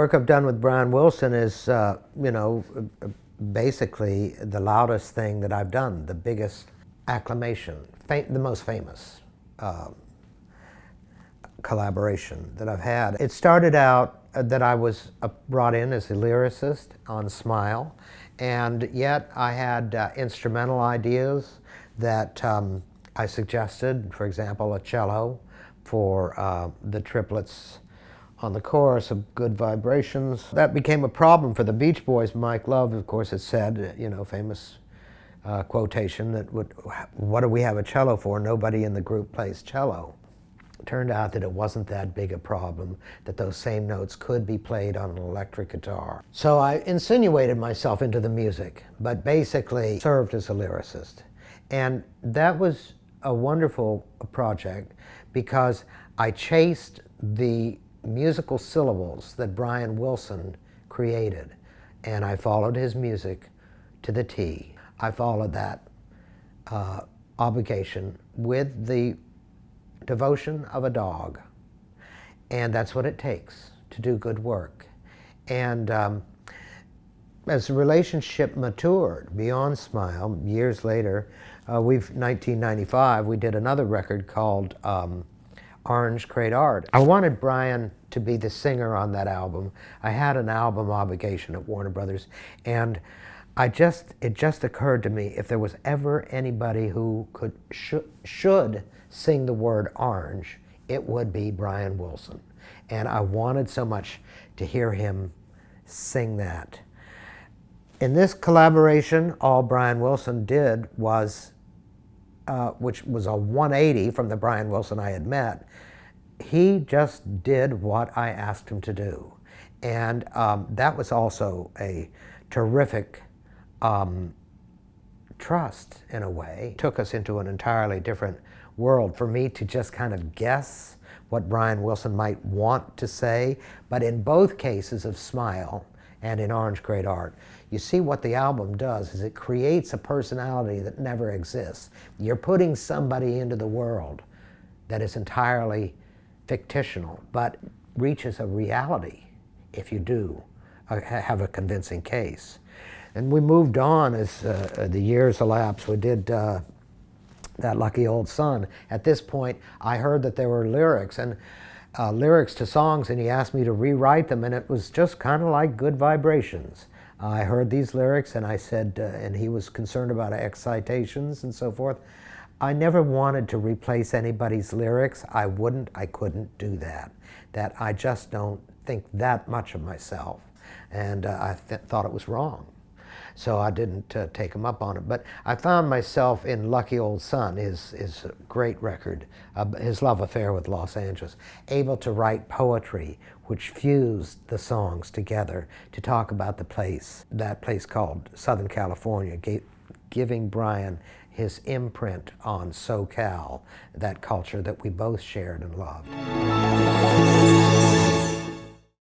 work I've done with Brian Wilson is, basically the loudest thing that I've done, the biggest acclamation, the most famous collaboration that I've had. It started out that I was brought in as a lyricist on Smile, and yet I had instrumental ideas that I suggested, for example, a cello for the triplets on the chorus of Good Vibrations. That became a problem for the Beach Boys. Mike Love, of course, had said, famous quotation that, what do we have a cello for? Nobody in the group plays cello. It turned out that it wasn't that big a problem, that those same notes could be played on an electric guitar. So I insinuated myself into the music, but basically served as a lyricist. And that was a wonderful project because I chased the musical syllables that Brian Wilson created, and I followed his music to the T. I followed that obligation with the devotion of a dog, and that's what it takes to do good work. And as the relationship matured beyond Smile, years later, 1995, we did another record called Orange Great Art. I wanted Brian to be the singer on that album. I had an album obligation at Warner Brothers, and it just occurred to me, if there was ever anybody who should sing the word orange, it would be Brian Wilson. And I wanted so much to hear him sing that. In this collaboration, all Brian Wilson did was, which was a 180 from the Brian Wilson I had met, he just did what I asked him to do. And that was also a terrific trust, in a way. It took us into an entirely different world for me to just kind of guess what Brian Wilson might want to say. But in both cases of Smile and in Orange Great Art, you see what the album does is it creates a personality that never exists. You're putting somebody into the world that is entirely fictional, but reaches a reality if you do have a convincing case. And we moved on as the years elapsed. We did That Lucky Old Sun. At this point, I heard that there were lyrics to songs, and he asked me to rewrite them, and it was just kind of like Good Vibrations. I heard these lyrics, and I said, and he was concerned about excitations and so forth. I never wanted to replace anybody's lyrics. I couldn't do that. That I just don't think that much of myself, and I thought it was wrong. So I didn't take him up on it. But I found myself in Lucky Old Sun, his great record, his love affair with Los Angeles, able to write poetry which fused the songs together to talk about the place, that place called Southern California, giving Brian his imprint on SoCal, that culture that we both shared and loved.